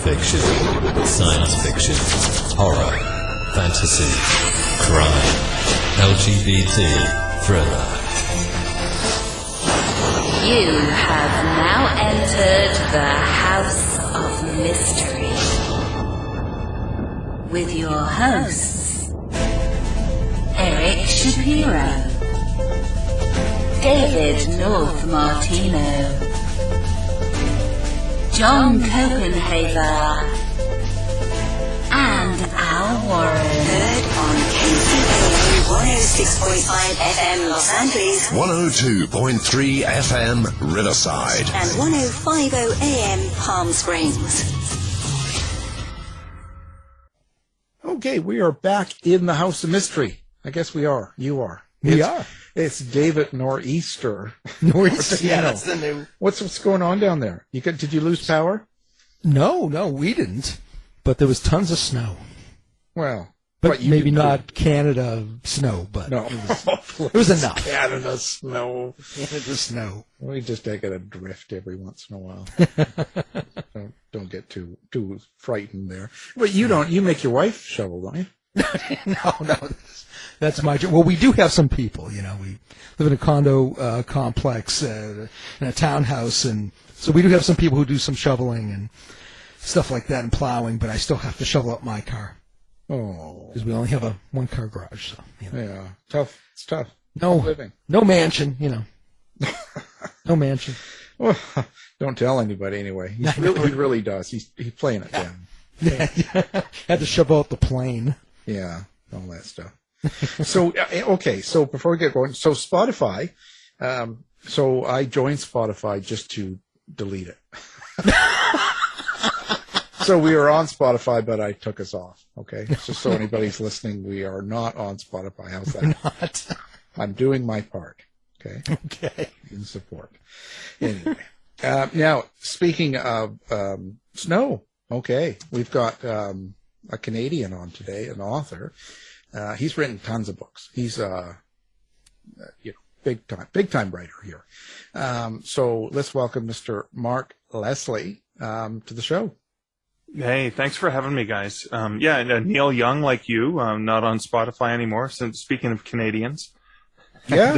fiction, science fiction, horror, fantasy, crime, LGBT, thriller. You have now entered the House of Mystery with your hosts, Eric Shapiro, David North Martino, John Copenhaver, and Al Warren. Heard on KCAA 106.5 FM Los Angeles, 102.3 FM Riverside, and 105.0 AM Palm Springs. Okay, we are back in the House of Mystery. I guess we are. You are. We are. It's David Nor'easter. Nor'easter, yeah, that's the new. What's going on down there? Did you lose power? No, we didn't. But there was tons of snow. Well, but maybe not Canada snow, but no, it was enough. Canada snow. Canada snow. We just take it adrift every once in a while. don't get too frightened there. But you don't. You make your wife shovel, don't you? No. That's my job. Well, we do have some people, We live in a condo complex, in a townhouse, and so we do have some people who do some shoveling and stuff like that and plowing, but I still have to shovel up my car. Oh. Because we only have a one-car garage, so, Yeah, tough. It's tough. No mansion, No mansion. Well, don't tell anybody anyway. He really does. He's playing it down. Yeah. Had to shovel out the plane. Yeah, all that stuff. So, okay, so before we get going, so Spotify, so I joined Spotify just to delete it. So we are on Spotify, but I took us off, okay? Just so anybody's listening, we are not on Spotify. How's that? We're not. I'm doing my part, okay? Okay. In support. Anyway, now, speaking of snow, okay, we've got a Canadian on today, an author. He's written tons of books. He's big time writer here. So let's welcome Mr. Mark Leslie to the show. Hey, thanks for having me, guys. Neil Young, like you, not on Spotify anymore. Since speaking of Canadians, yeah,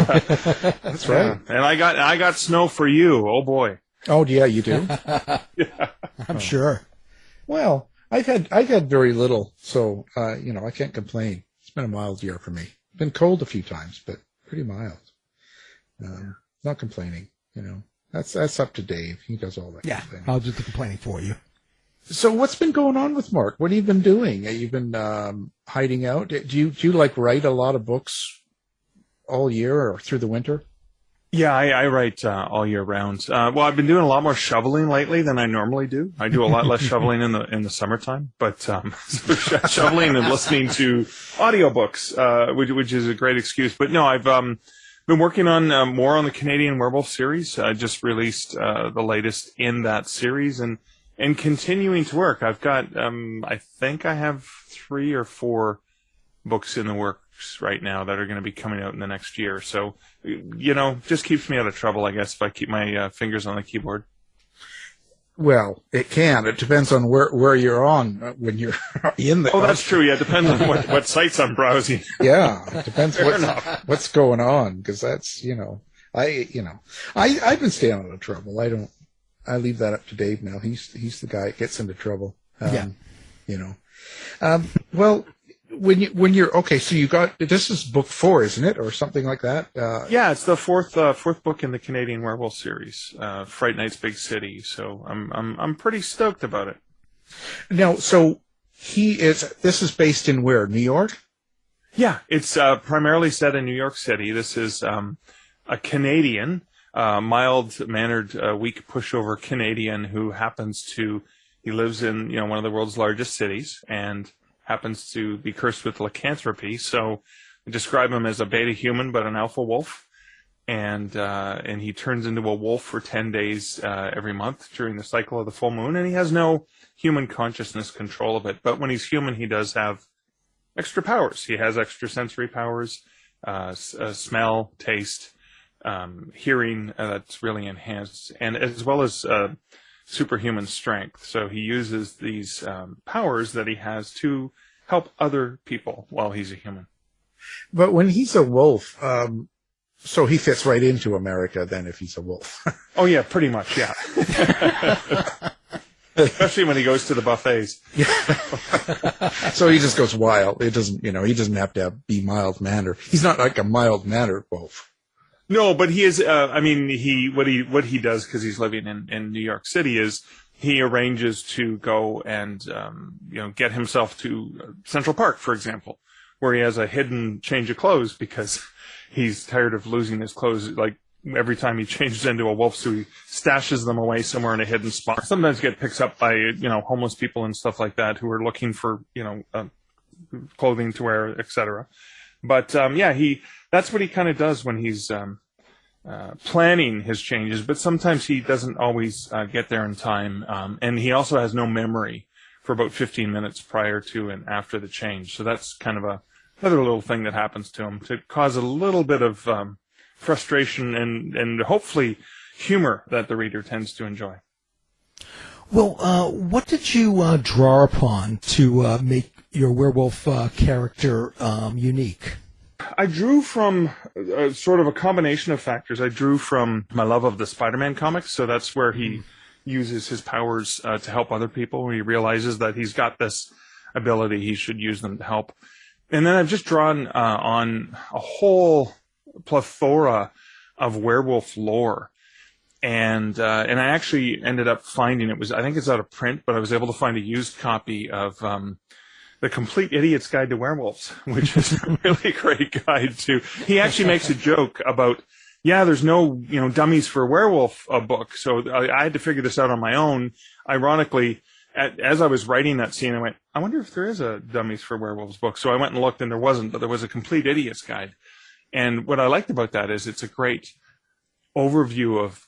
that's right. And I got snow for you. Oh boy. Oh yeah, you do. Yeah. I'm sure. Well, I've had very little, so I can't complain. It's been a mild year for me. Been cold a few times, but pretty mild. Not complaining, That's up to Dave. He does all that. Yeah, I'll do the complaining for you. So what's been going on with Mark? What have you been doing? Have you been hiding out? Do you write a lot of books all year or through the winter? Yeah, I write all year round. Well, I've been doing a lot more shoveling lately than I normally do. I do a lot less shoveling in the summertime, but shoveling and listening to audiobooks, which is a great excuse. But no, I've been working on more on the Canadian Werewolf series. I just released the latest in that series and continuing to work. I've got I think I have 3 or 4 books in the works right now that are going to be coming out in the next year. So, just keeps me out of trouble, I guess, if I keep my fingers on the keyboard. Well, it can. It depends on where you're on when you're in the. Oh, that's true. Yeah, it depends on what sites I'm browsing. Yeah, it depends what's going on, because that's I've been staying out of trouble. I leave that up to Dave now. He's the guy that gets into trouble. Well, when you're okay, so you got, this is book 4, isn't it, or something like that? Yeah, it's the fourth book in the Canadian Werewolf series, Fright Night's Big City. So I'm pretty stoked about it. Now, so this is based in where? New York? Yeah, it's primarily set in New York City. This is a Canadian, mild-mannered, weak pushover Canadian who he lives in one of the world's largest cities and happens to be cursed with lycanthropy. So I describe him as a beta human, but an alpha wolf. And he turns into a wolf for 10 days every month during the cycle of the full moon. And he has no human consciousness control of it. But when he's human, he does have extra powers. He has extrasensory powers, smell, taste, hearing that's really enhanced, and as well as superhuman strength. So he uses these powers that he has to help other people while he's a human. But when he's a wolf, so he fits right into America then if he's a wolf. Oh, yeah, pretty much, yeah. Especially when he goes to the buffets. Yeah. So he just goes wild. It doesn't, he doesn't have to be mild-mannered. He's not like a mild-mannered wolf. No, but he is. What he does, because he's living in New York City, is he arranges to go and get himself to Central Park, for example, where he has a hidden change of clothes because he's tired of losing his clothes. Like every time he changes into a wolf suit, he stashes them away somewhere in a hidden spot. Sometimes get picked up by homeless people and stuff like that who are looking for clothing to wear, etc. But that's what he kind of does when he's planning his changes. But sometimes he doesn't always get there in time, and he also has no memory for about 15 minutes prior to and after the change. So that's kind of another little thing that happens to him to cause a little bit of frustration and hopefully humor that the reader tends to enjoy. Well, what did you draw upon to make your werewolf character unique? I drew from sort of a combination of factors. I drew from my love of the Spider-Man comics, so that's where he uses his powers to help other people. When he realizes that he's got this ability, he should use them to help. And then I've just drawn on a whole plethora of werewolf lore. And I actually ended up finding I think it's out of print, but I was able to find a used copy of The Complete Idiot's Guide to Werewolves, which is a really great guide to. He actually makes a joke about, there's no dummies for werewolf book, so I had to figure this out on my own. Ironically, as I was writing that scene, I went, I wonder if there is a dummies for werewolves book. So I went and looked, and there wasn't, but there was a Complete Idiot's Guide. And what I liked about that is it's a great overview of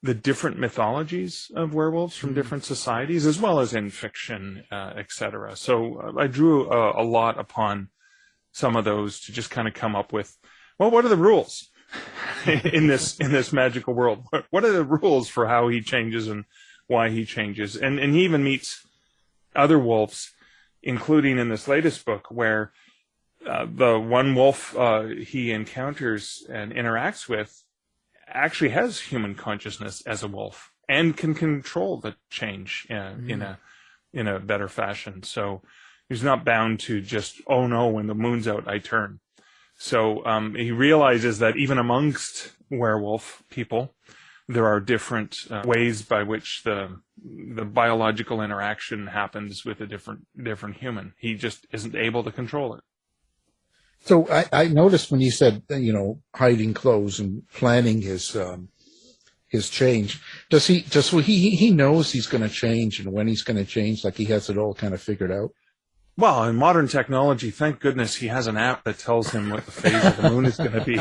the different mythologies of werewolves from different societies, as well as in fiction, etc. So I drew a lot upon some of those to just kind of come up with, well, what are the rules in this magical world? What are the rules for how he changes and why he changes? And he even meets other wolves, including in this latest book, where the one wolf he encounters and interacts with actually has human consciousness as a wolf and can control the change in a better fashion. So he's not bound to just, oh no, when the moon's out, I turn. So he realizes that even amongst werewolf people, there are different ways by which the biological interaction happens with a different human. He just isn't able to control it. So I noticed when you said, hiding clothes and planning his change, he knows he's going to change and when he's going to change, like he has it all kind of figured out? Well, in modern technology, thank goodness he has an app that tells him what the phase of the moon is going to be.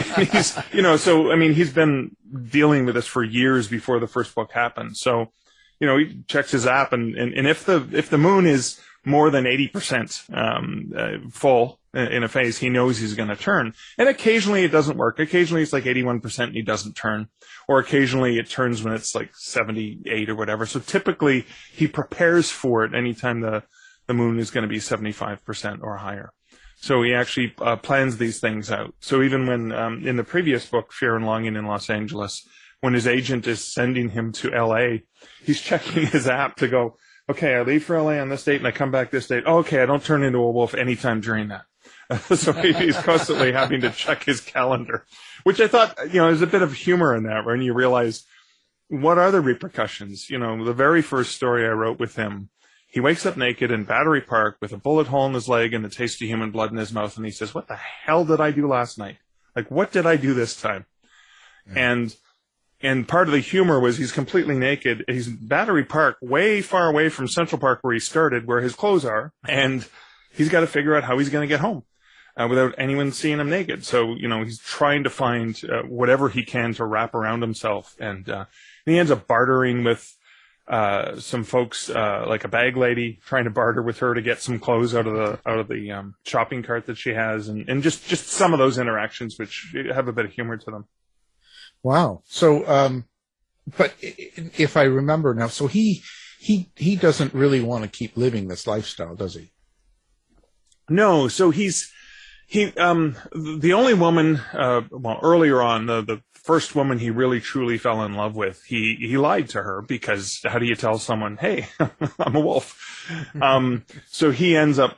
He's been dealing with this for years before the first book happened. So, he checks his app and if the moon is more than 80% full in a phase, he knows he's going to turn. And occasionally it doesn't work. Occasionally it's like 81% and he doesn't turn. Or occasionally it turns when it's like 78 or whatever. So typically he prepares for it anytime the moon is going to be 75% or higher. So he actually plans these things out. So even when in the previous book, Fear and Longing in Los Angeles, when his agent is sending him to LA, he's checking his app to go, okay, I leave for LA on this date and I come back this date. Oh, okay, I don't turn into a wolf anytime during that. So he's constantly having to check his calendar, which I thought, there's a bit of humor in that when you realize what are the repercussions. The very first story I wrote with him, he wakes up naked in Battery Park with a bullet hole in his leg and the taste of human blood in his mouth. And he says, what the hell did I do last night? Like, what did I do this time? Yeah. And part of the humor was he's completely naked. He's in Battery Park, way far away from Central Park where he started, where his clothes are. And he's got to figure out how he's going to get home without anyone seeing him naked. So, he's trying to find whatever he can to wrap around himself. And he ends up bartering with some folks, like a bag lady, trying to barter with her to get some clothes out of the shopping cart that she has. And just some of those interactions, which have a bit of humor to them. Wow. So, but if I remember now, so he doesn't really want to keep living this lifestyle, does he? No, so the only woman, earlier on, the first woman he really truly fell in love with, he lied to her, because how do you tell someone, hey, I'm a wolf? So he ends up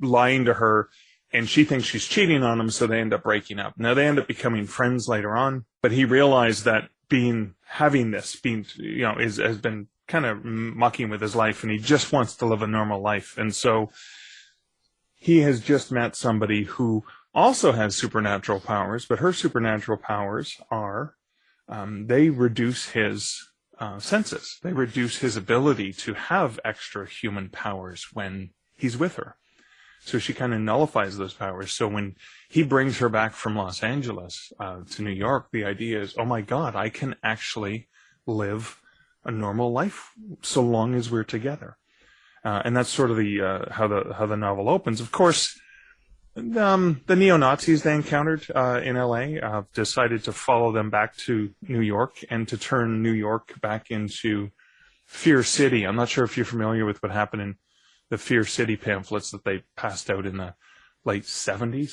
lying to her, and she thinks she's cheating on him, so they end up breaking up. Now, they end up becoming friends later on, but he realized that has been kind of mucking with his life, and he just wants to live a normal life. And so he has just met somebody who also has supernatural powers, but her supernatural powers are, they reduce his senses. They reduce his ability to have extra human powers when he's with her. So she kind of nullifies those powers. So when he brings her back from Los Angeles to New York, the idea is, oh my God, I can actually live a normal life so long as we're together. And that's sort of how the novel opens. Of course, the neo-Nazis they encountered in LA decided to follow them back to New York and to turn New York back into Fear City. I'm not sure if you're familiar with what happened in the Fear City pamphlets that they passed out in the late 70s.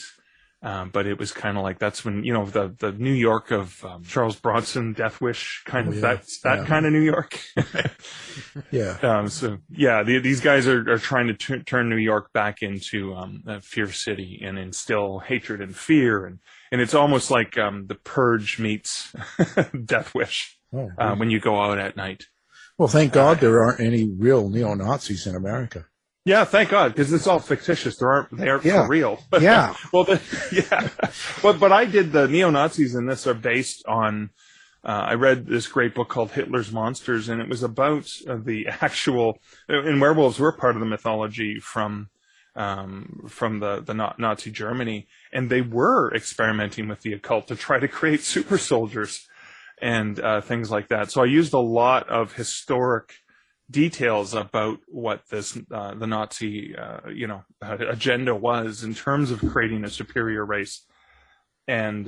But it was kind of like, that's when, the New York of Charles Bronson, Death Wish, kind of that kind of New York. Yeah. These guys are trying to turn New York back into Fear City and instill hatred and fear. And it's almost like The Purge meets Death Wish when you go out at night. Well, thank God there aren't any real neo-Nazis in America. Yeah, thank God, because it's all fictitious. They aren't for real. But, yeah. But I did the neo-Nazis in this are based on. I read this great book called Hitler's Monsters, and it was about the actual. And werewolves were part of the mythology from the Nazi Germany, and they were experimenting with the occult to try to create super soldiers and things like that. So I used a lot of historic details about what the Nazi agenda was in terms of creating a superior race, and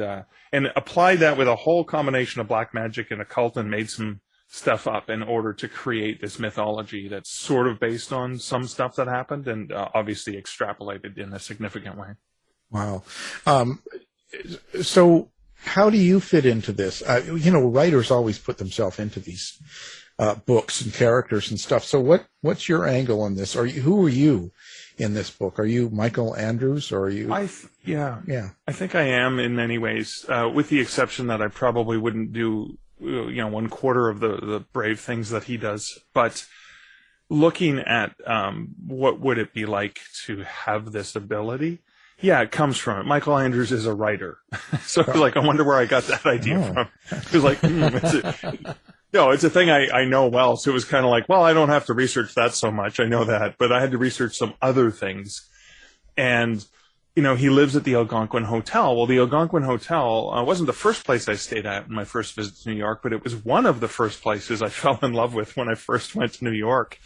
applied that with a whole combination of black magic and occult, and made some stuff up in order to create this mythology that's sort of based on some stuff that happened, and obviously extrapolated in a significant way. Wow. So how do you fit into this? Writers always put themselves into these books and characters and stuff. So what's your angle on this? Who are you in this book? Are you Michael Andrews, or are you? I think I am in many ways, with the exception that I probably wouldn't do 1/4 of the brave things that he does. But looking at what would it be like to have this ability? Yeah, it comes from it. Michael Andrews is a writer, so I was like, I wonder where I got that idea from. It was like, it's a thing I know well. So it was kind of like, well, I don't have to research that so much. I know that, but I had to research some other things. And, he lives at the Algonquin Hotel. Well, the Algonquin Hotel wasn't the first place I stayed at in my first visit to New York, but it was one of the first places I fell in love with when I first went to New York.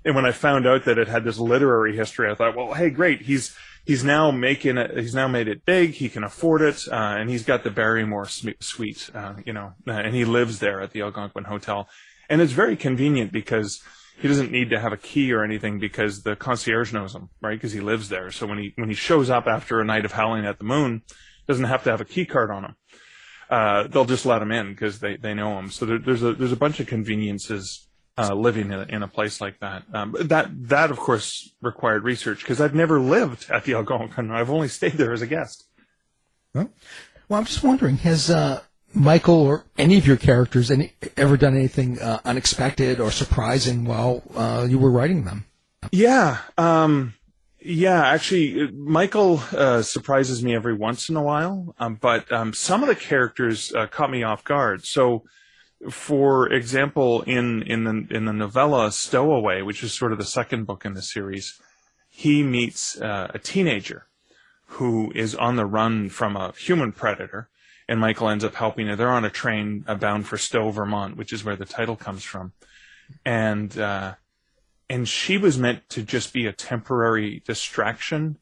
And when I found out that it had this literary history, I thought, well, hey, great. He's now made it big. He can afford it. And he's got the Barrymore suite, and he lives there at the Algonquin Hotel. And it's very convenient because he doesn't need to have a key or anything, because the concierge knows him, right? Because he lives there. So when he shows up after a night of Howling at the Moon, doesn't have to have a key card on him. They'll just let him in because they know him. So there's a bunch of conveniences living in a place like that. That of course required research, because I've never lived at the Algonquin. I've only stayed there as a guest. Well, I'm just wondering, has Michael or any of your characters ever done anything unexpected or surprising while you were writing them? Yeah. Actually, Michael surprises me every once in a while, but some of the characters caught me off guard. So, for example, in the novella Stowaway, which is sort of the second book in the series, he meets a teenager who is on the run from a human predator, and Michael ends up helping her. They're on a train bound for Stowe, Vermont, which is where the title comes from, and she was meant to just be a temporary distraction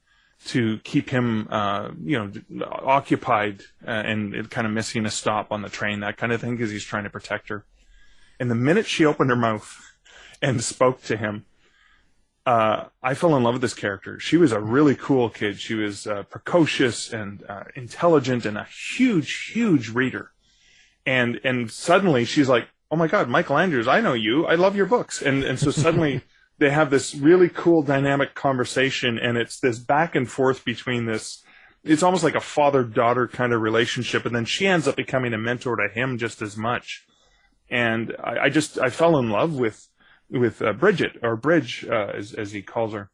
to keep him, occupied and kind of missing a stop on the train, that kind of thing, because he's trying to protect her. And the minute she opened her mouth and spoke to him, I fell in love with this character. She was a really cool kid. She was precocious and intelligent and a huge, huge reader. And suddenly she's like, oh my God, Michael Andrews, I know you. I love your books. And so suddenly they have this really cool dynamic conversation, and it's this back and forth between this. It's almost like a father-daughter kind of relationship. And then she ends up becoming a mentor to him just as much. And I fell in love with Bridget, or Bridge, as he calls her.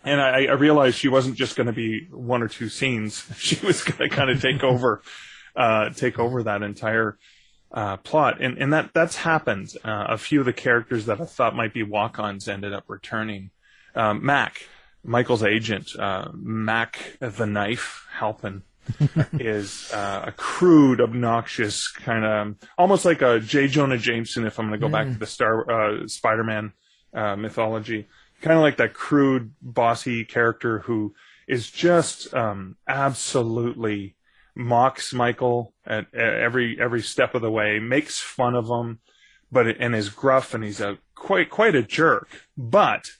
And I realized she wasn't just going to be one or two scenes. She was going to kind of take over that entire plot. And that's happened. A few of the characters that I thought might be walk-ons ended up returning. Mac, Michael's agent, Mac the Knife Halpin, is a crude, obnoxious kind of, almost like a J. Jonah Jameson, if I'm going to go back to the Spider-Man mythology. Kind of like that crude, bossy character who is just absolutely mocks Michael at every step of the way, makes fun of him, and is gruff, and he's quite a jerk, but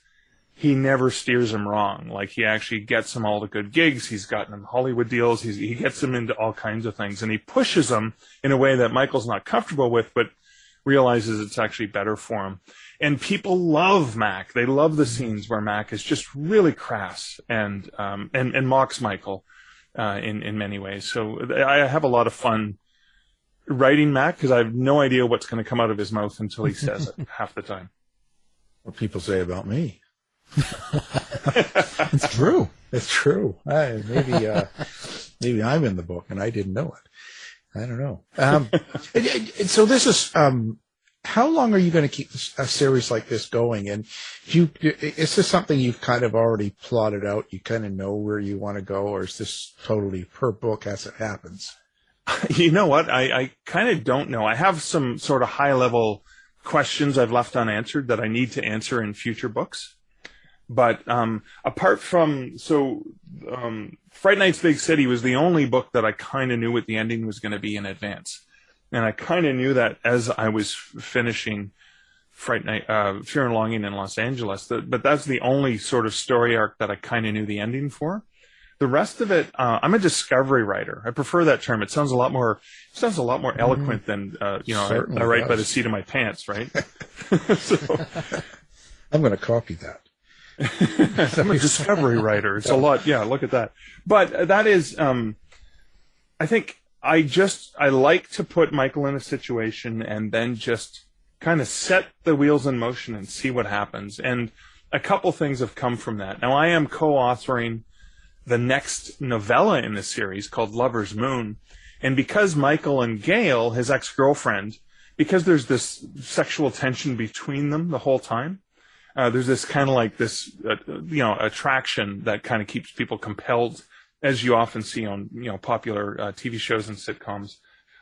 he never steers him wrong. Like, he actually gets him all the good gigs. He's gotten him Hollywood deals. He gets him into all kinds of things, and he pushes him in a way that Michael's not comfortable with, but realizes it's actually better for him. And people love Mac. They love the scenes where Mac is just really crass and mocks Michael in many ways. So I have a lot of fun writing Mac, because I have no idea what's going to come out of his mouth until he says it half the time. What people say about me. It's true. It's true. Maybe I'm in the book and I didn't know it. I don't know. So this is, how long are you going to keep a series like this going? And is this something you've kind of already plotted out? You kind of know where you want to go, or is this totally per book as it happens? You know what? I kind of don't know. I have some sort of high-level questions I've left unanswered that I need to answer in future books. But apart from, Fright Night's Big City was the only book that I kind of knew what the ending was going to be in advance. And I kind of knew that as I was finishing Fright Night, Fear and Longing in Los Angeles. But that's the only sort of story arc that I kind of knew the ending for. The rest of it, I'm a discovery writer. I prefer that term. It sounds a lot more eloquent than, I write by the seat of my pants, right? So, I'm going to copy that. I'm a discovery writer. It's a lot. Yeah, look at that. But that is, I think I like to put Michael in a situation and then just kind of set the wheels in motion and see what happens. And a couple things have come from that. Now, I am co-authoring the next novella in the series called Lover's Moon. And because Michael and Gail, his ex-girlfriend, because there's this sexual tension between them the whole time, there's this kind of like this, attraction that kind of keeps people compelled, as you often see on, popular TV shows and sitcoms.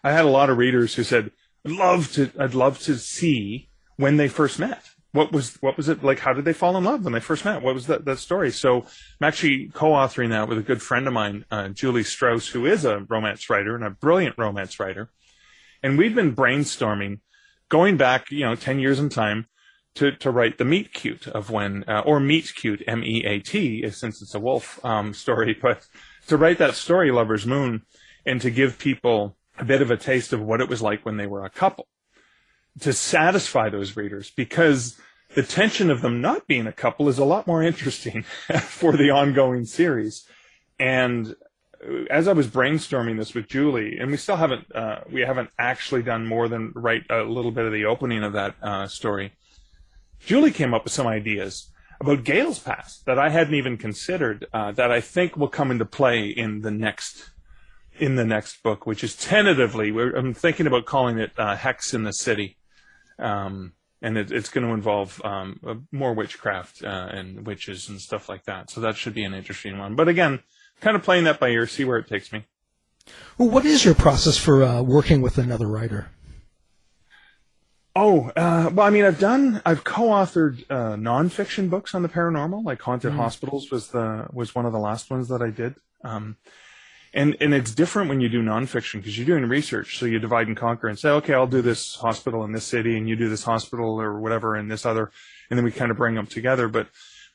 I had a lot of readers who said, I'd love to see when they first met. What was it like? How did they fall in love when they first met? What was that story? So I'm actually co-authoring that with a good friend of mine, Julie Strauss, who is a romance writer and a brilliant romance writer. And we've been brainstorming, going back, 10 years in time, to write the meet cute of when, or meet cute, MEAT, since it's a wolf story, but to write that story, Lover's Moon, and to give people a bit of a taste of what it was like when they were a couple, to satisfy those readers, because the tension of them not being a couple is a lot more interesting for the ongoing series. And as I was brainstorming this with Julie, and we haven't actually done more than write a little bit of the opening of that story, Julie came up with some ideas about Gail's past that I hadn't even considered, that I think will come into play in the next book, which is tentatively, I'm thinking about calling it Hex in the City. And it's going to involve more witchcraft and witches and stuff like that. So that should be an interesting one. But again, kind of playing that by ear, see where it takes me. Well, what is your process for working with another writer? Well, I mean, I've co-authored nonfiction books on the paranormal, like Haunted Hospitals was one of the last ones that I did. And it's different when you do nonfiction because you're doing research. So you divide and conquer and say, okay, I'll do this hospital in this city and you do this hospital or whatever in this other, and then we kind of bring them together. But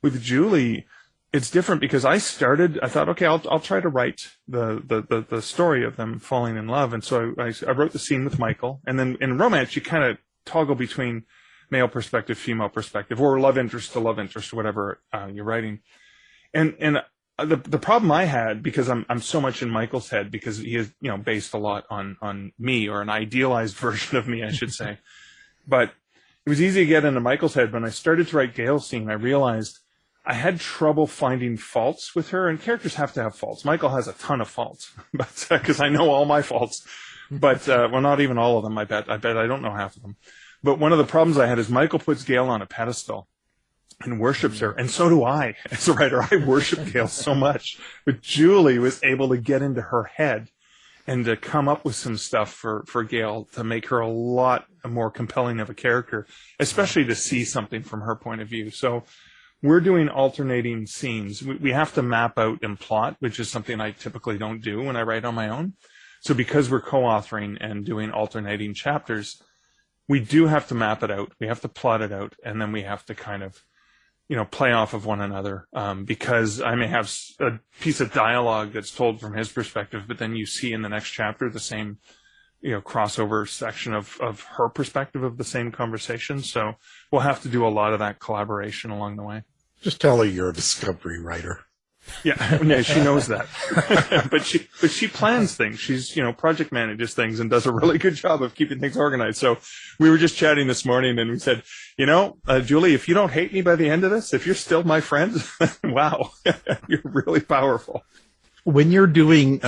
with Julie, it's different because I thought, okay, I'll try to write the story of them falling in love. And so I wrote the scene with Michael. And then in romance, you kind of toggle between male perspective, female perspective, or love interest to love interest, or whatever you're writing. And the problem I had, because I'm so much in Michael's head, because he is, based a lot on me, or an idealized version of me, I should say. But it was easy to get into Michael's head. When I started to write Gail's scene, I realized I had trouble finding faults with her, and characters have to have faults. Michael has a ton of faults, but because I know all my faults. But, well, not even all of them, I bet I don't know half of them. But one of the problems I had is Michael puts Gail on a pedestal and worships her. And so do I, as a writer. I worship Gail so much. But Julie was able to get into her head and to come up with some stuff for Gail to make her a lot more compelling of a character, especially to see something from her point of view. So we're doing alternating scenes. We have to map out and plot, which is something I typically don't do when I write on my own. So because we're co-authoring and doing alternating chapters, we do have to map it out. We have to plot it out, and then we have to kind of, play off of one another. Because I may have a piece of dialogue that's told from his perspective, but then you see in the next chapter the same, crossover section of her perspective of the same conversation. So we'll have to do a lot of that collaboration along the way. Just tell her you're a discovery writer. Yeah, she knows that. but she plans things. She's, project manages things and does a really good job of keeping things organized. So we were just chatting this morning and we said, Julie, if you don't hate me by the end of this, if you're still my friend, wow, you're really powerful. When you're doing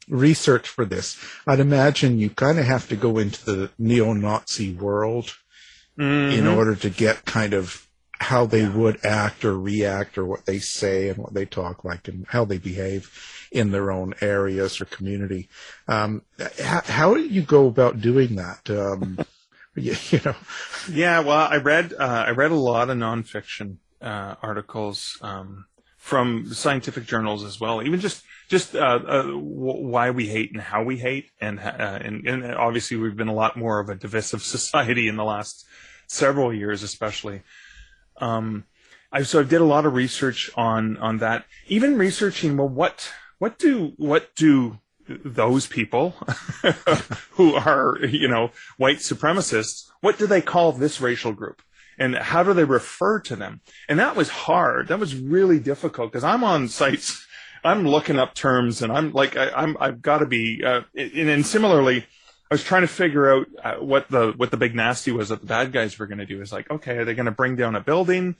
research for this, I'd imagine you kind of have to go into the neo-Nazi world in order to get kind of how they would act or react, or what they say and what they talk like and how they behave in their own areas or community. How do you go about doing that? Yeah, well, I read a lot of nonfiction articles from scientific journals as well, even just why we hate and how we hate, and obviously we've been a lot more of a divisive society in the last several years, especially. I did a lot of research on that, even researching, well, what do those people who are, white supremacists, what do they call this racial group? And how do they refer to them? And that was hard. That was really difficult because I'm on sites, I'm looking up terms, and I'm like, I've got to be, and similarly, I was trying to figure out what the big nasty was that the bad guys were going to do. Is like, okay, are they going to bring down a building,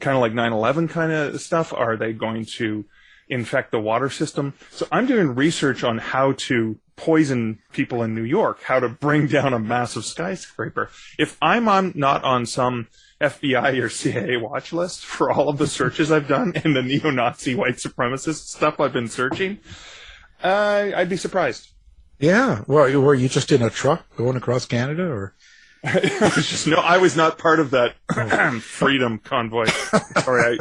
kind of like 9/11 kind of stuff? Are they going to infect the water system? So I'm doing research on how to poison people in New York, how to bring down a massive skyscraper. If I'm not on some FBI or CIA watch list for all of the searches I've done and the neo-Nazi white supremacist stuff I've been searching, I'd be surprised. Yeah. Well, were you just in a truck going across Canada, or? I was not part of that freedom convoy. Sorry,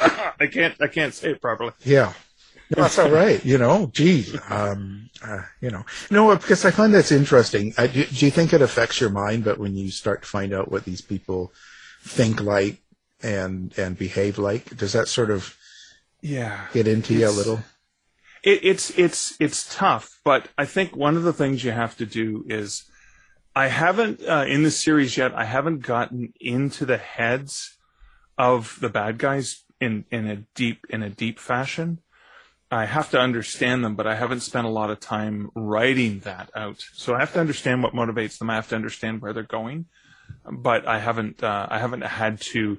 I can't say it properly. Yeah. No, that's all right. Geez. No, because I find that's interesting. Do you think it affects your mind, but when you start to find out what these people think like and behave like, does that sort of get into you a little? It's tough, but I think one of the things you have to do is, I haven't in this series yet, I haven't gotten into the heads of the bad guys in a deep fashion. I have to understand them, but I haven't spent a lot of time writing that out. So I have to understand what motivates them. I have to understand where they're going, but I haven't had to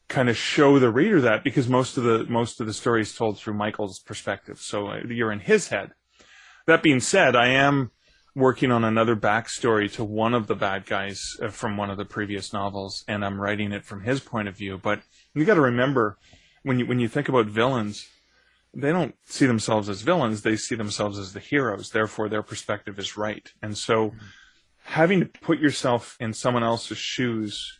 kind of show the reader that, because most of the story is told through Michael's perspective. So you're in his head. That being said, I am working on another backstory to one of the bad guys from one of the previous novels, and I'm writing it from his point of view. But you got to remember, when you think about villains, they don't see themselves as villains. They see themselves as the heroes. Therefore, their perspective is right. And so having to put yourself in someone else's shoes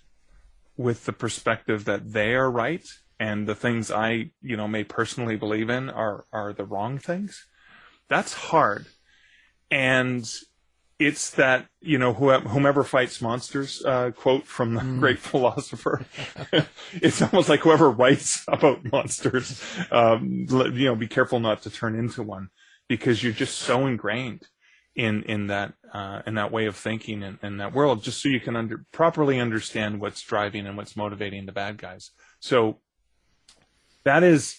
with the perspective that they are right and the things I, may personally believe in are the wrong things, that's hard. And it's that, whomever fights monsters, quote from the great philosopher. It's almost like whoever writes about monsters, be careful not to turn into one, because you're just so ingrained in that way of thinking and that world, just so you can properly understand what's driving and what's motivating the bad guys. So that's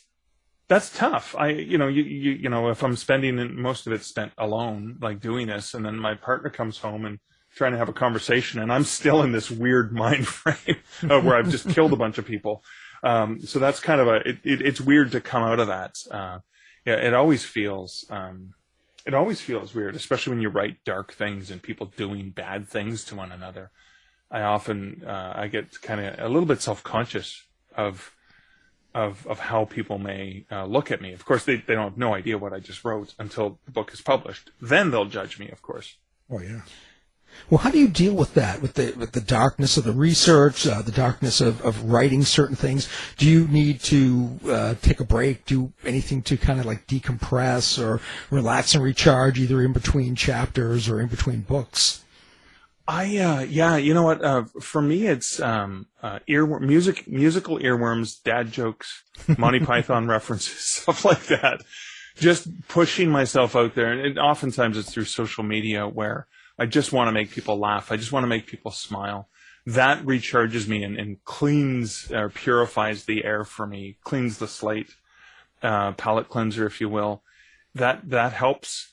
tough. If I'm spending most of it spent alone, like doing this, and then my partner comes home and trying to have a conversation, and I'm still in this weird mind frame where I've just killed a bunch of people. So that's kind of it's weird to come out of that. It always feels weird, especially when you write dark things and people doing bad things to one another. I often I get kind of a little bit self-conscious of how people may look at me. Of course, they don't have no idea what I just wrote until the book is published. Then they'll judge me, of course. Oh, yeah. Well, how do you deal with that, with the darkness of the research, the darkness of writing certain things? Do you need to take a break, do anything to kind of like decompress or relax and recharge, either in between chapters or in between books? You know what? For me, it's musical earworms, dad jokes, Monty Python references, stuff like that. Just pushing myself out there, and oftentimes it's through social media where I just want to make people laugh. I just want to make people smile. That recharges me and cleans or purifies the air for me, cleans the slate, palate cleanser, if you will. That helps.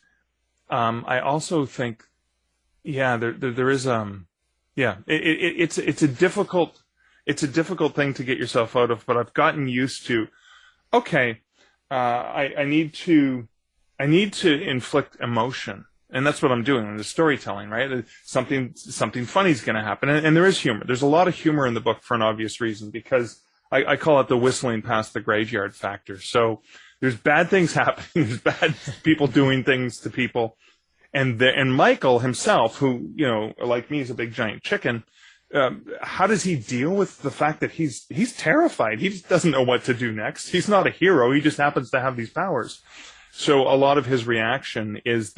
I also think, there is it's a difficult thing to get yourself out of, but I've gotten used to, okay, I need to inflict emotion. And that's what I'm doing in the storytelling, right? Something funny is going to happen. And there is humor. There's a lot of humor in the book for an obvious reason, because I call it the whistling past the graveyard factor. So there's bad things happening. There's bad people doing things to people. And Michael himself, who, like me, is a big giant chicken. How does he deal with the fact that he's terrified? He just doesn't know what to do next. He's not a hero. He just happens to have these powers. So a lot of his reaction is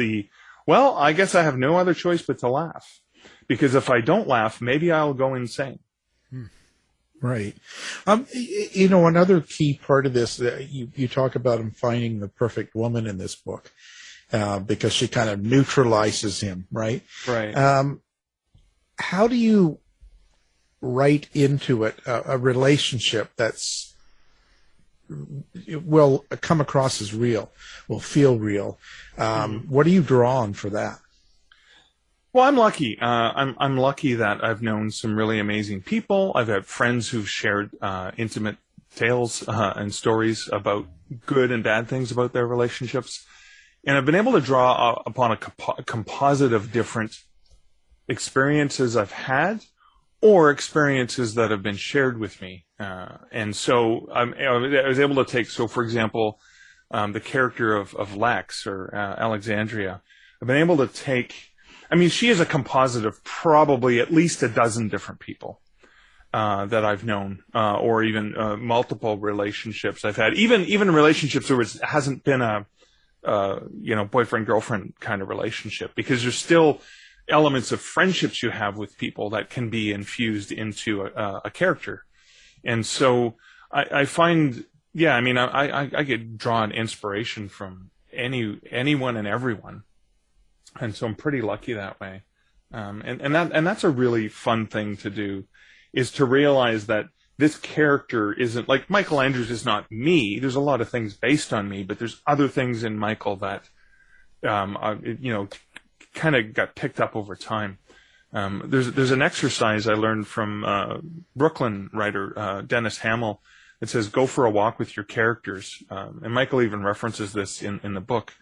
well, I guess I have no other choice but to laugh, because if I don't laugh, maybe I'll go insane. Right. Another key part of this, you talk about him finding the perfect woman in this book, because she kind of neutralizes him, right? Right. How do you write into it a relationship that's will come across as real, will feel real? What do you draw on for that? Well, I'm lucky. I'm lucky that I've known some really amazing people. I've had friends who've shared intimate tales and stories about good and bad things about their relationships. And I've been able to draw upon a composite of different experiences I've had or experiences that have been shared with me. And so I was able to take, for example, the character of Lex or Alexandria. I've been able to take, she is a composite of probably at least a dozen different people that I've known, or even multiple relationships I've had, even relationships where it hasn't been a boyfriend-girlfriend kind of relationship, because there's still elements of friendships you have with people that can be infused into a character. And so I find, I get drawn inspiration from anyone and everyone. And so I'm pretty lucky that way. And that's a really fun thing to do, is to realize that this character isn't, like, Michael Andrews is not me. There's a lot of things based on me, but there's other things in Michael that, kind of got picked up over time. There's an exercise I learned from Brooklyn writer Dennis Hamill. It says, go for a walk with your characters. And Michael even references this in the book,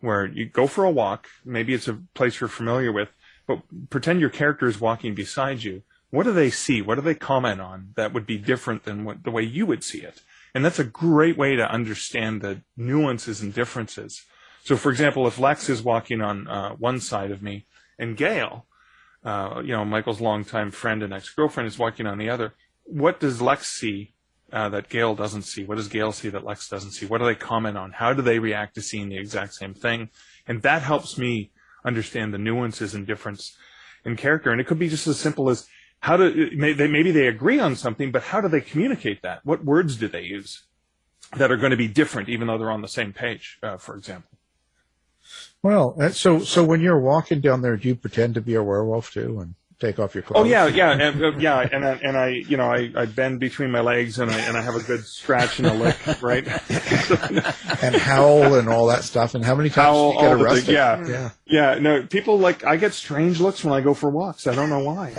where you go for a walk. Maybe it's a place you're familiar with, but pretend your character is walking beside you. What do they see? What do they comment on that would be different than the way you would see it? And that's a great way to understand the nuances and differences. So, for example, if Lex is walking on one side of me and Gail, Michael's longtime friend and ex-girlfriend is walking on the other. What does Lex see that Gale doesn't see? What does Gale see that Lex doesn't see? What do they comment on? How do they react to seeing the exact same thing? And that helps me understand the nuances and difference in character. And it could be just as simple as maybe they agree on something, but how do they communicate that? What words do they use that are going to be different, even though they're on the same page, for example? Well, so when you're walking down there, do you pretend to be a werewolf too and take off your clothes? Oh yeah, and I bend between my legs and I have a good scratch and a lick, right? And howl and all that stuff. And how many times do you get arrested? Yeah. No, people I get strange looks when I go for walks. I don't know why.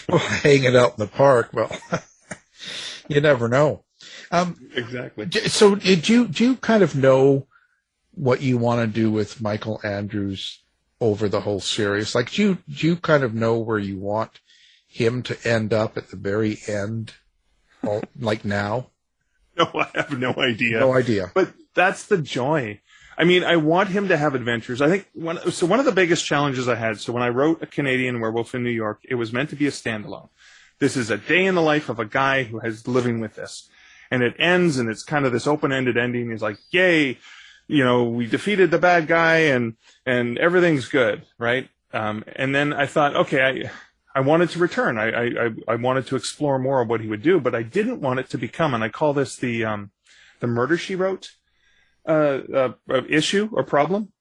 Well, hanging out in the park. Well, you never know. Exactly. So do you kind of know what you want to do with Michael Andrews over the whole series? Like, do you kind of know where you want him to end up at the very end, like now? No, I have no idea. No idea. But that's the joy. I mean, I want him to have adventures. I think one of the biggest challenges I had, so when I wrote A Canadian Werewolf in New York, it was meant to be a standalone. This is a day in the life of a guy who has living with this. And it ends, and it's kind of this open-ended ending. He's like, yay, we defeated the bad guy and everything's good, right? And then I thought, okay, I wanted to return. I wanted to explore more of what he would do, but I didn't want it to become, and I call this the Murder, She Wrote issue or problem,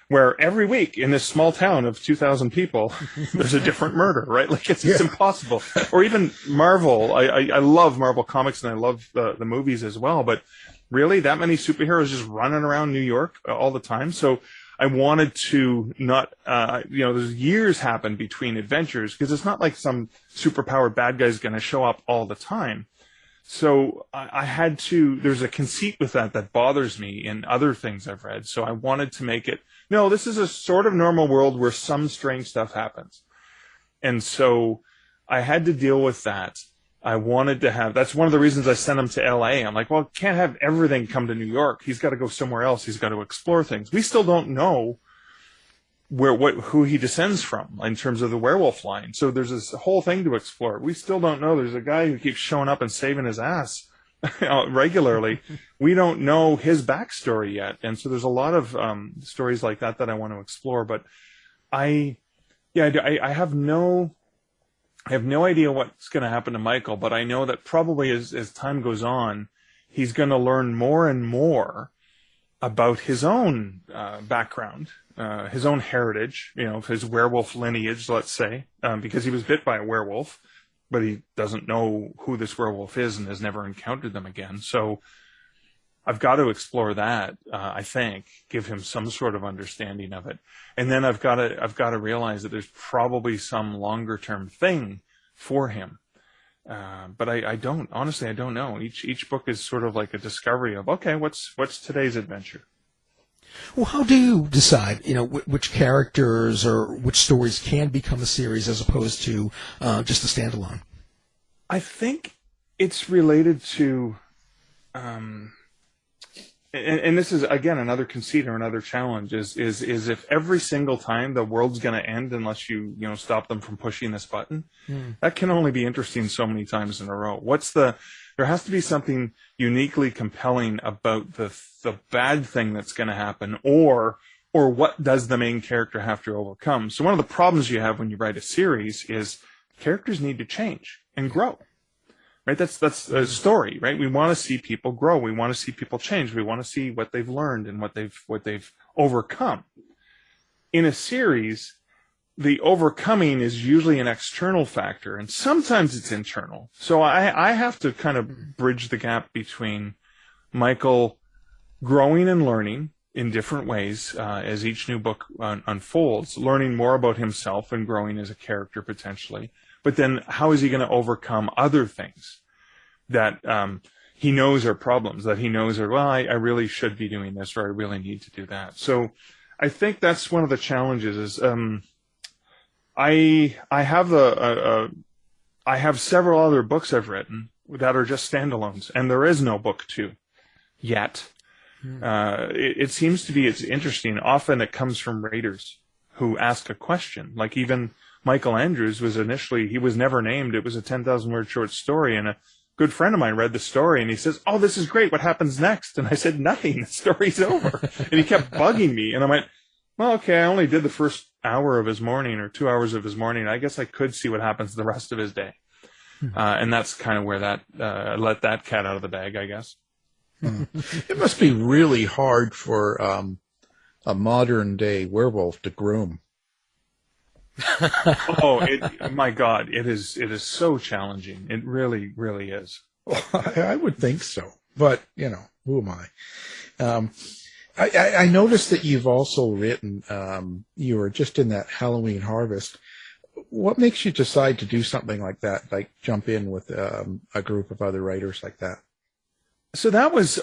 where every week in this small town of 2,000 people, there's a different murder, right? Like it's impossible. Or even Marvel. I love Marvel comics and I love the movies as well, but really, that many superheroes just running around New York all the time. So I wanted to not, there's years happen between adventures because it's not like some superpowered bad guy's going to show up all the time. So I had to, there's a conceit with that bothers me in other things I've read. So I wanted to make it, no, this is a sort of normal world where some strange stuff happens. And so I had to deal with that. I wanted to have, that's one of the reasons I sent him to LA. I'm like, well, can't have everything come to New York. He's got to go somewhere else. He's got to explore things. We still don't know who he descends from in terms of the werewolf line. So there's this whole thing to explore. We still don't know. There's a guy who keeps showing up and saving his ass regularly. We don't know his backstory yet. And so there's a lot of stories like that I want to explore. But I have no idea what's going to happen to Michael, but I know that probably as time goes on, he's going to learn more and more about his own background, his own heritage, his werewolf lineage, let's say, because he was bit by a werewolf, but he doesn't know who this werewolf is and has never encountered them again. So I've got to explore that, I think, give him some sort of understanding of it. And then I've got to realize that there's probably some longer term thing for him. But I don't know. Each book is sort of like a discovery of, okay, what's today's adventure? Well, how do you decide, which characters or which stories can become a series as opposed to just a standalone? I think it's related to, and this is again another conceit or another challenge is if every single time the world's going to end unless you stop them from pushing this button, that can only be interesting so many times in a row. There has to be something uniquely compelling about the bad thing that's going to happen, or what does the main character have to overcome. So one of the problems you have when you write a series is characters need to change and grow. Right, that's a story, right? We want to see people grow. We want to see people change. We want to see what they've learned and what they've overcome. In a series, the overcoming is usually an external factor, and sometimes it's internal. So I have to kind of bridge the gap between Michael growing and learning in different ways as each new book unfolds, learning more about himself and growing as a character potentially. But then how is he going to overcome other things that he knows are problems, that he knows are, well, I really should be doing this, or I really need to do that. So I think that's one of the challenges is I have several other books I've written that are just standalones, and there is no book 2 yet. It seems to be, it's interesting. Often it comes from readers who ask a question, like even Michael Andrews was initially, he was never named. It was a 10,000 word short story, and a good friend of mine read the story and he says, "Oh, this is great. What happens next?" And I said, "Nothing. The story's over." And he kept bugging me. And I went, "Well, okay, I only did the first hour of his morning or 2 hours of his morning. I guess I could see what happens the rest of his day." And that's kind of where that, let that cat out of the bag, I guess. It must be really hard for a modern day werewolf to groom. Oh, my God, it is so challenging. It really, really is. Well, I would think so, but who am I? I noticed that you've also written. You were just in that Halloween Harvest. What makes you decide to do something like that? Like jump in with a group of other writers like that? So that was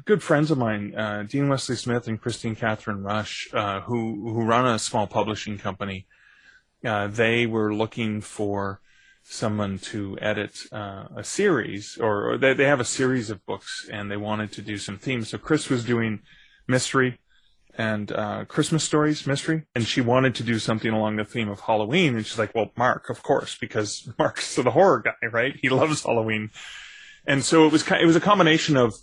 good friends of mine, Dean Wesley Smith and Christine Catherine Rush, who run a small publishing company. They were looking for someone to edit a series, or they have a series of books, and they wanted to do some themes. So Chris was doing mystery and Christmas stories, mystery, and she wanted to do something along the theme of Halloween. And she's like, "Well, Mark, of course, because Mark's the horror guy, right? He loves Halloween." And so it was a combination of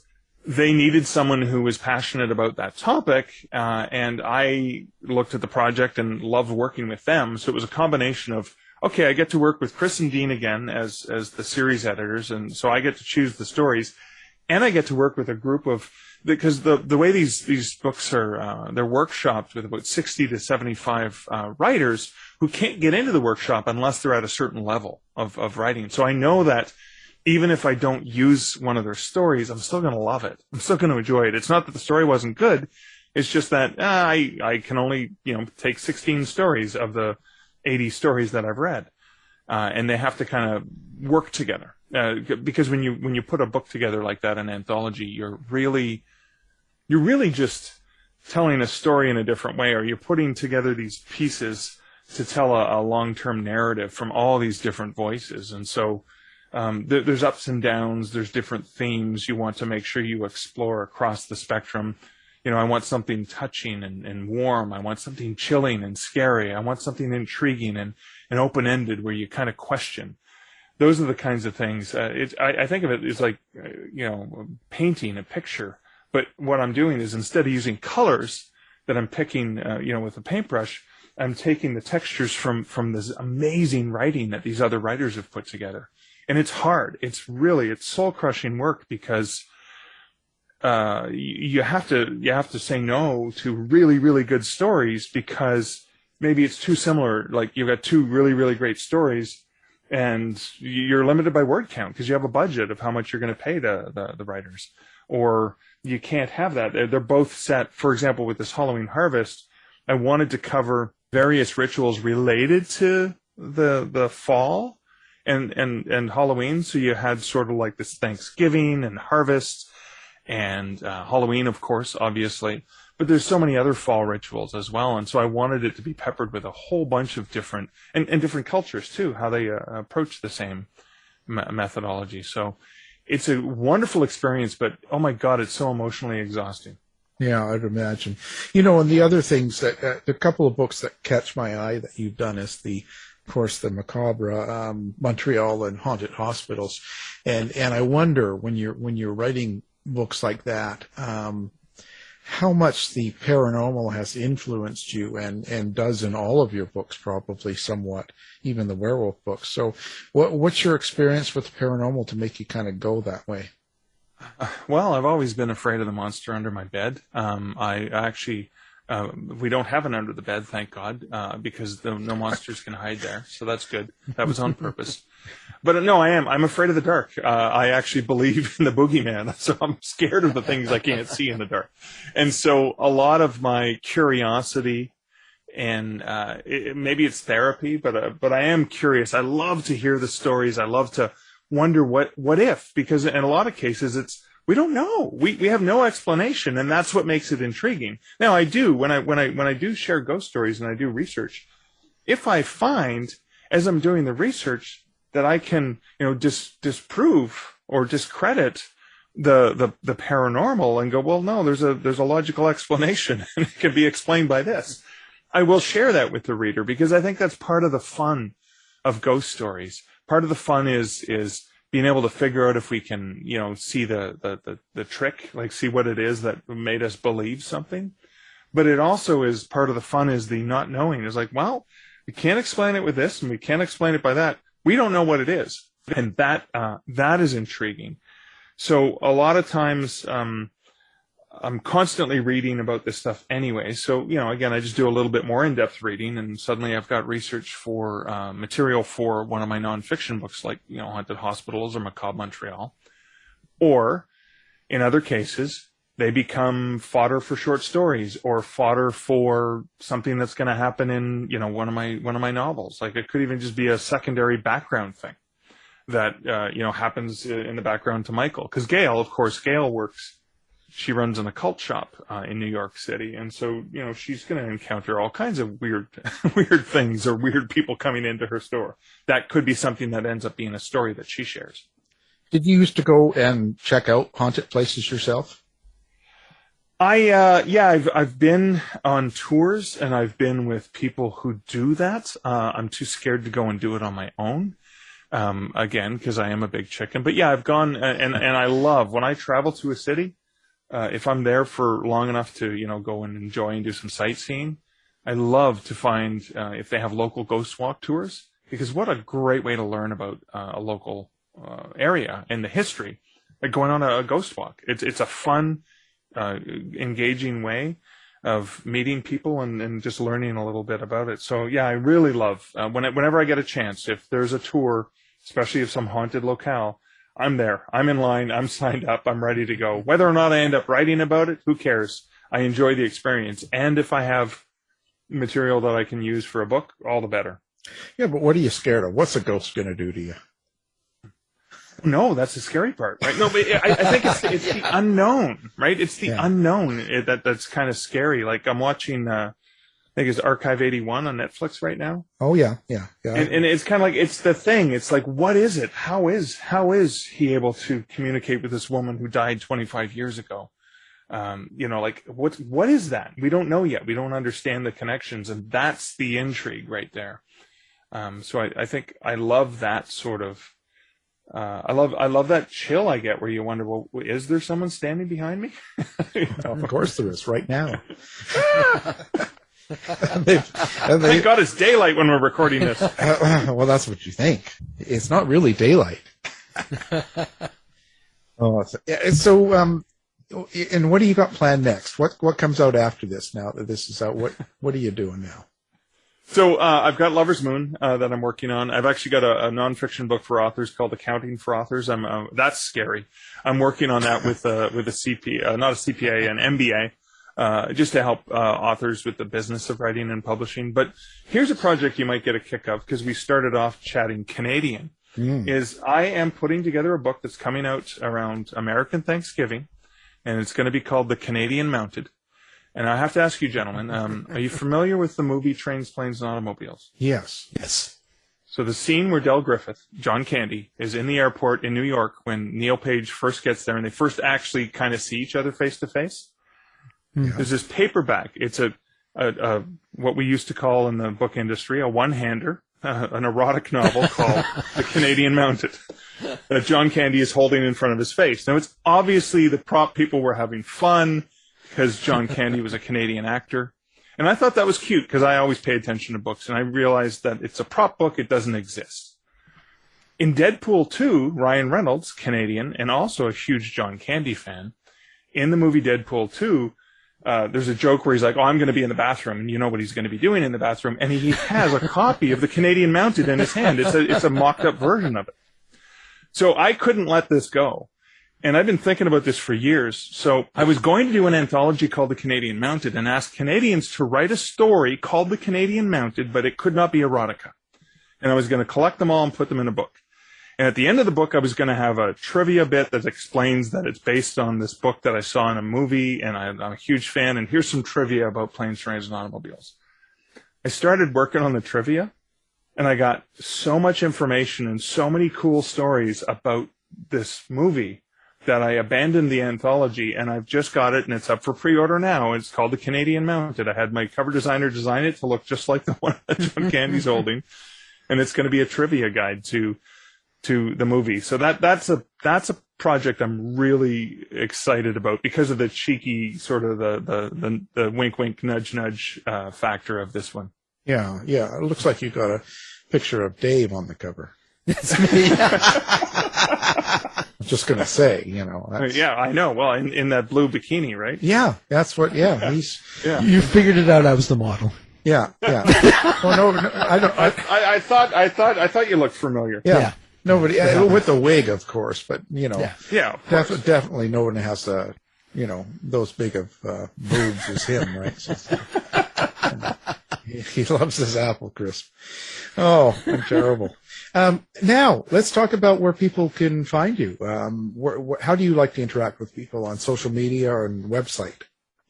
they needed someone who was passionate about that topic, and I looked at the project and loved working with them. So it was a combination of, okay, I get to work with Chris and Dean again as the series editors, and so I get to choose the stories, and I get to work with a group of, because the way these books are, they're workshopped with about 60 to 75 writers who can't get into the workshop unless they're at a certain level of writing. So I know that even if I don't use one of their stories, I'm still going to love it. I'm still going to enjoy it. It's not that the story wasn't good. It's just that I can only take 16 stories of the 80 stories that I've read, and they have to kind of work together. Because when you put a book together like that, an anthology, you're really just telling a story in a different way, or you're putting together these pieces to tell a long-term narrative from all these different voices, and so. There's ups and downs. There's different themes you want to make sure you explore across the spectrum. I want something touching and warm. I want something chilling and scary. I want something intriguing and open-ended where you kind of question. Those are the kinds of things. I think of it as like, painting a picture. But what I'm doing is instead of using colors that I'm picking, with a paintbrush, I'm taking the textures from this amazing writing that these other writers have put together. And it's hard. It's soul-crushing work because you have to say no to really, really good stories because maybe it's too similar. Like you've got two really, really great stories, and you're limited by word count because you have a budget of how much you're going to pay the writers, or you can't have that. They're both set. For example, with this Halloween Harvest, I wanted to cover various rituals related to the fall. And Halloween, so you had sort of like this Thanksgiving and harvest and Halloween, of course, obviously. But there's so many other fall rituals as well. And so I wanted it to be peppered with a whole bunch of different, and different cultures too, how they approach the same methodology. So it's a wonderful experience, but oh my God, it's so emotionally exhausting. Yeah, I'd imagine. And the other things that, the couple of books that catch my eye that you've done is of course, the macabre, Montreal and haunted hospitals, and I wonder when you're writing books like that, how much the paranormal has influenced you, and does in all of your books probably somewhat, even the werewolf books. So, what's your experience with the paranormal to make you kind of go that way? Well, I've always been afraid of the monster under my bed. I actually. We don't have an under the bed, thank God, because no monsters can hide there. So that's good. That was on purpose. But no, I'm afraid of the dark. I actually believe in the boogeyman. So I'm scared of the things I can't see in the dark. And so a lot of my curiosity and maybe it's therapy, but I am curious. I love to hear the stories. I love to wonder what if, because in a lot of cases we don't know. We have no explanation, and that's what makes it intriguing. Now, I do when I do share ghost stories and I do research, if I find as I'm doing the research that I can disprove or discredit the paranormal and go, well, no, there's a logical explanation and it can be explained by this. I will share that with the reader because I think that's part of the fun of ghost stories. Part of the fun is being able to figure out if we can, see the trick, like see what it is that made us believe something. But it also is part of the fun is the not knowing. It's like, well, we can't explain it with this and we can't explain it by that. We don't know what it is. And that is intriguing. So a lot of times, I'm constantly reading about this stuff anyway. So, again, I just do a little bit more in-depth reading and suddenly I've got research for material for one of my nonfiction books like, Haunted Hospitals or Macabre Montreal. Or in other cases, they become fodder for short stories or fodder for something that's going to happen in, one of my novels. Like it could even just be a secondary background thing that, happens in the background to Michael. Because Gail works. She runs an occult shop in New York City, and so she's going to encounter all kinds of weird things or weird people coming into her store. That could be something that ends up being a story that she shares. Did you used to go and check out haunted places yourself? I've been on tours and I've been with people who do that. I'm too scared to go and do it on my own. Again, because I am a big chicken. But yeah, I've gone and I love when I travel to a city. If I'm there for long enough to, go and enjoy and do some sightseeing, I love to find if they have local ghost walk tours, because what a great way to learn about a local area and the history, like going on a ghost walk. It's a fun, engaging way of meeting people and just learning a little bit about it. So yeah, I really love whenever I get a chance, if there's a tour, especially of some haunted locale, I'm there. I'm in line. I'm signed up. I'm ready to go. Whether or not I end up writing about it, who cares? I enjoy the experience. And if I have material that I can use for a book, all the better. Yeah, but what are you scared of? What's a ghost going to do to you? No, that's the scary part, right? No, but I think it's the unknown, right? It's the unknown that's kind of scary. Like I'm watching, I think it's Archive 81 on Netflix right now. Oh yeah. And it's kind of like, it's the thing. It's like, what is it? How is he able to communicate with this woman who died 25 years ago? Like what is that? We don't know yet. We don't understand the connections, and that's the intrigue right there. So I think I love that sort of. I love that chill I get where you wonder, well, is there someone standing behind me? Of course there is right now. Thank God it's daylight when we're recording this. Well, that's what you think. It's not really daylight. So, and what do you got planned next? What comes out after this? Now that this is out, what are you doing now? So I've got Lover's Moon that I'm working on. I've actually got a nonfiction book for authors called Accounting for Authors. That's scary. I'm working on that with a CPA, not a CPA, an MBA. Just to help authors with the business of writing and publishing. But here's a project you might get a kick of, because we started off chatting Canadian, is I am putting together a book that's coming out around American Thanksgiving, and it's going to be called The Canadian Mounted. And I have to ask you, gentlemen, are you familiar with the movie Trains, Planes, and Automobiles? Yes. So the scene where Del Griffith, John Candy, is in the airport in New York when Neil Page first gets there and they first actually kind of see each other face to face. Yeah. There's this paperback. It's a what we used to call in the book industry a one-hander, an erotic novel called The Canadian Mounted, that John Candy is holding in front of his face. Now, it's obviously the prop people were having fun because John Candy was a Canadian actor. And I thought that was cute because I always pay attention to books, and I realized that it's a prop book. It doesn't exist. In Deadpool 2, Ryan Reynolds, Canadian, and also a huge John Candy fan, in the movie Deadpool 2, there's a joke where he's like, I'm going to be in the bathroom, and you know what he's going to be doing in the bathroom. And he has a copy of The Canadian Mounted in his hand. It's a mocked-up version of it. So I couldn't let this go. And I've been thinking about this for years. So I was going to do an anthology called The Canadian Mounted and ask Canadians to write a story called The Canadian Mounted, but it could not be erotica. And I was going to collect them all and put them in a book. And at the end of the book, I was going to have a trivia bit that explains that it's based on this book that I saw in a movie, and I'm a huge fan, and here's some trivia about planes, trains, and automobiles. I started working on the trivia, and I got so much information and so many cool stories about this movie that I abandoned the anthology, and I've just got it, and it's up for pre-order now. It's called The Canadian Mounted. I had my cover designer design it to look just like the one that John Candy's holding, and it's going to be a trivia guide to the movie. So that's a project I'm really excited about because of the cheeky sort of the wink wink nudge nudge factor of this one. Yeah. It looks like you got a picture of Dave on the cover. It's me. I'm just going to say, That's, yeah, I know. Well, in that blue bikini, right? yeah, that's what. Yeah, he's. Yeah. You figured it out. I was the model. Yeah. Oh no, I don't. I thought you looked familiar. Yeah. Nobody with the wig, of course, but Yeah. definitely no one has those big of boobs as him, right? So, he loves his apple crisp. Oh, I'm terrible. Now let's talk about where people can find you. How do you like to interact with people on social media or on website?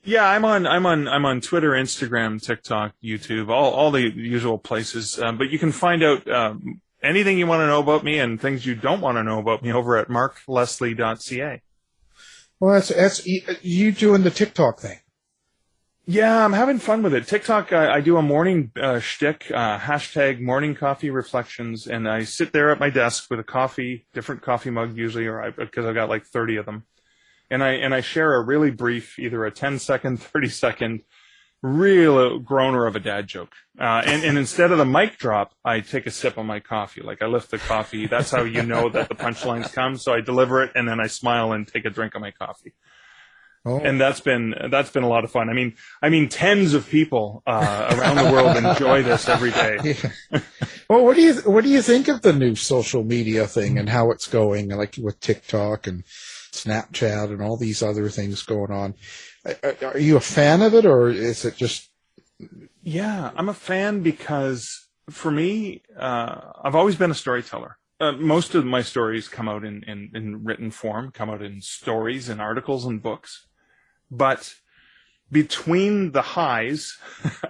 Yeah, I'm on Twitter, Instagram, TikTok, YouTube, all the usual places. But you can find out anything you want to know about me and things you don't want to know about me over at markleslie.ca. Well, that's you doing the TikTok thing. Yeah, I'm having fun with it. TikTok, I do a morning shtick, hashtag morning coffee reflections, and I sit there at my desk with a different coffee mug usually, because I've got like 30 of them. And I share a really brief, either a 10-second, 30-second, real groaner of a dad joke. And instead of the mic drop, I take a sip of my coffee. Like I lift the coffee. That's how you know that the punchlines come. So I deliver it, and then I smile and take a drink of my coffee. Oh. And that's been a lot of fun. I mean, tens of people around the world enjoy this every day. Yeah. Well, what do you think of the new social media thing and how it's going, like with TikTok and Snapchat and all these other things going on? Are you a fan of it, or is it just? Yeah, I'm a fan because for me, I've always been a storyteller. Most of my stories come out in written form, come out in stories and articles and books. But between the highs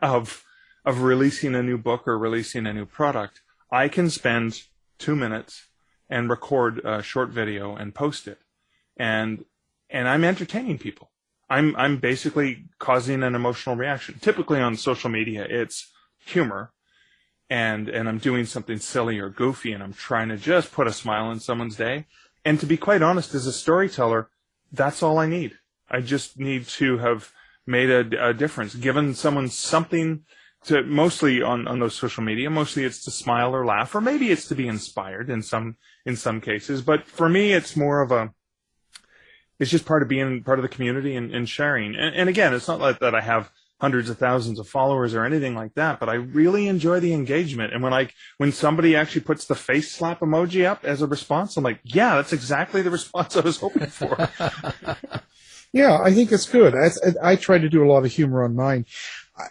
of releasing a new book or releasing a new product, I can spend 2 minutes and record a short video and post it. And I'm entertaining people. I'm basically causing an emotional reaction. Typically on social media, it's humor. And I'm doing something silly or goofy, and I'm trying to just put a smile on someone's day. And to be quite honest, as a storyteller, that's all I need. I just need to have made a difference, given someone something to, mostly on those social media, mostly it's to smile or laugh, or maybe it's to be inspired in some cases. But for me, it's more of it's just part of being part of the community and sharing. And again, it's not like that I have hundreds of thousands of followers or anything like that, but I really enjoy the engagement. And when somebody actually puts the face slap emoji up as a response, I'm like, yeah, that's exactly the response I was hoping for. Yeah, I think it's good. I try to do a lot of humor on mine.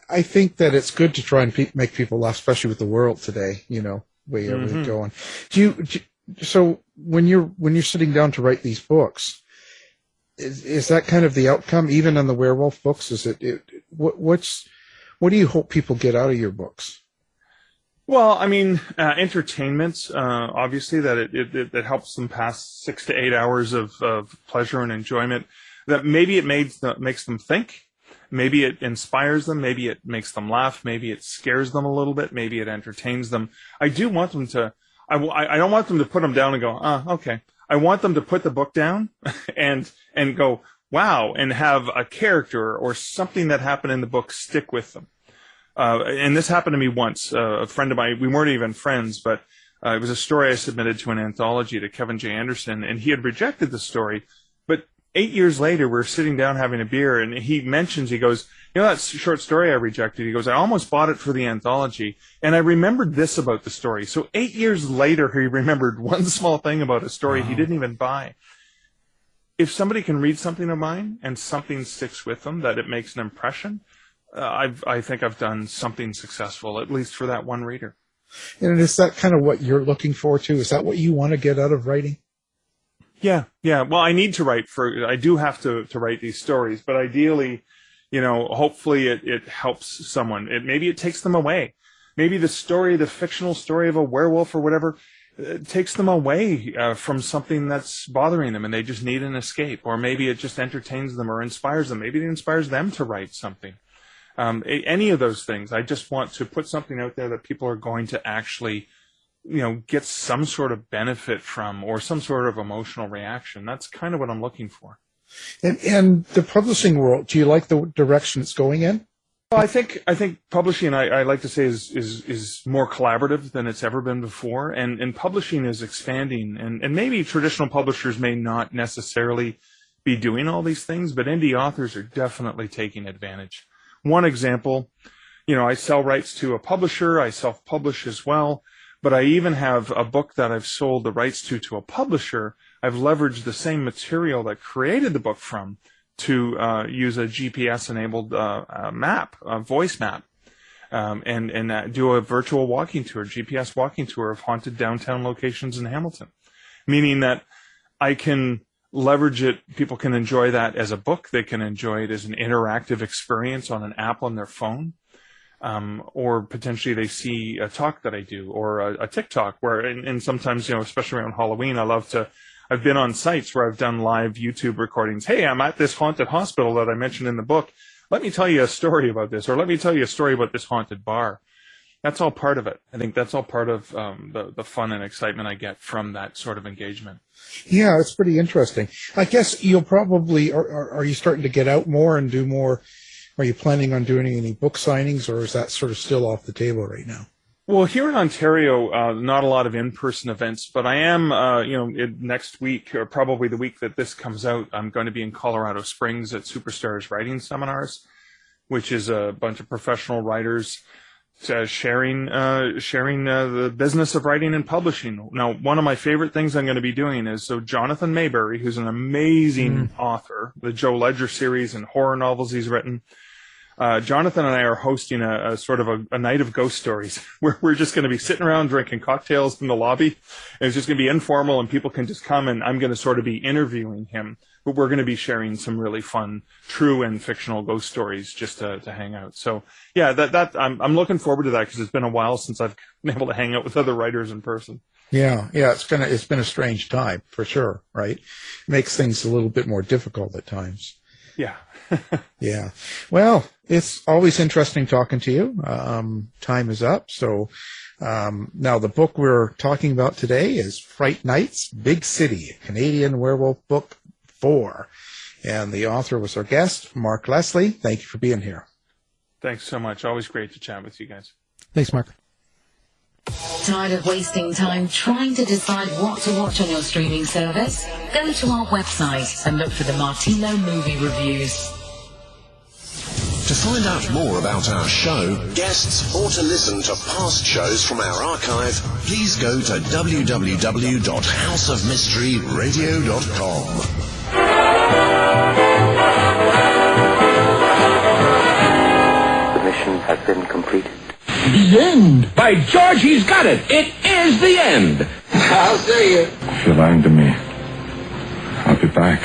I think that it's good to try and make people laugh, especially with the world today, way everything going. So when you're sitting down to write these books, is that kind of the outcome, even on the werewolf books? Is it what do you hope people get out of your books? Well, entertainment, obviously, that it helps them pass 6 to 8 hours of pleasure and enjoyment. That maybe it makes them think, maybe it inspires them, maybe it makes them laugh, maybe it scares them a little bit, maybe it entertains them. I do want them to. I don't want them to put them down and go, okay. I want them to put the book down and go, wow, and have a character or something that happened in the book stick with them. And this happened to me once. A friend of mine, we weren't even friends, but it was a story I submitted to an anthology to Kevin J. Anderson, and he had rejected the story. But 8 years later, we're sitting down having a beer, and he goes, that short story I rejected? He goes, I almost bought it for the anthology, and I remembered this about the story. So 8 years later, he remembered one small thing about a story he didn't even buy. If somebody can read something of mine and something sticks with them, that it makes an impression, I think I've done something successful, at least for that one reader. And is that kind of what you're looking for, too? Is that what you want to get out of writing? Yeah. Well, I need to write I do have to write these stories, but ideally, hopefully it helps someone. Maybe it takes them away. Maybe the fictional story of a werewolf or whatever, takes them away from something that's bothering them and they just need an escape, or maybe it just entertains them or inspires them. Maybe it inspires them to write something. Any of those things. I just want to put something out there that people are going to actually, get some sort of benefit from or some sort of emotional reaction. That's kind of what I'm looking for. And the publishing world, do you like the direction it's going in? Well, I think publishing, I like to say, is more collaborative than it's ever been before, and publishing is expanding, and maybe traditional publishers may not necessarily be doing all these things, but indie authors are definitely taking advantage. One example, I sell rights to a publisher, I self-publish as well, but I even have a book that I've sold the rights to a publisher. I've leveraged the same material that created the book from to use a GPS-enabled map, a voice map, and do a virtual walking tour, GPS walking tour of haunted downtown locations in Hamilton, meaning that I can leverage it. People can enjoy that as a book. They can enjoy it as an interactive experience on an app on their phone, or potentially they see a talk that I do or a TikTok where, and sometimes, especially around Halloween, I've been on sites where I've done live YouTube recordings. Hey, I'm at this haunted hospital that I mentioned in the book. Let me tell you a story about this, or let me tell you a story about this haunted bar. That's all part of it. I think that's all part of the fun and excitement I get from that sort of engagement. Yeah, it's pretty interesting. I guess you'll probably, are you starting to get out more and do more? Are you planning on doing any book signings, or is that sort of still off the table right now? Well, here in Ontario, not a lot of in-person events, but I am, next week, or probably the week that this comes out, I'm going to be in Colorado Springs at Superstars Writing Seminars, which is a bunch of professional writers sharing the business of writing and publishing. Now, one of my favorite things I'm going to be doing is, so Jonathan Mayberry, who's an amazing author, the Joe Ledger series and horror novels he's written, Jonathan and I are hosting a sort of a night of ghost stories where we're just going to be sitting around drinking cocktails in the lobby. And it's just going to be informal and people can just come, and I'm going to sort of be interviewing him, but we're going to be sharing some really fun, true and fictional ghost stories just to hang out. So yeah, that I'm looking forward to that because it's been a while since I've been able to hang out with other writers in person. Yeah, it's been a strange time for sure, right? Makes things a little bit more difficult at times. Yeah. Yeah. Well, it's always interesting talking to you. Time is up. So now the book we're talking about today is Fright Nights, Big City, Canadian Werewolf Book 4. And the author was our guest, Mark Leslie. Thank you for being here. Thanks so much. Always great to chat with you guys. Thanks, Mark. Tired of wasting time trying to decide what to watch on your streaming service? Go to our website and look for the Martino Movie Reviews. To find out more about our show, guests, or to listen to past shows from our archive, please go to www.houseofmysteryradio.com. The mission has been completed. The end! By George, he's got it! It is the end! I'll see you. If you're lying to me, I'll be back.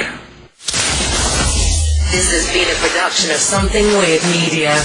This has been a production of Something Weird Media.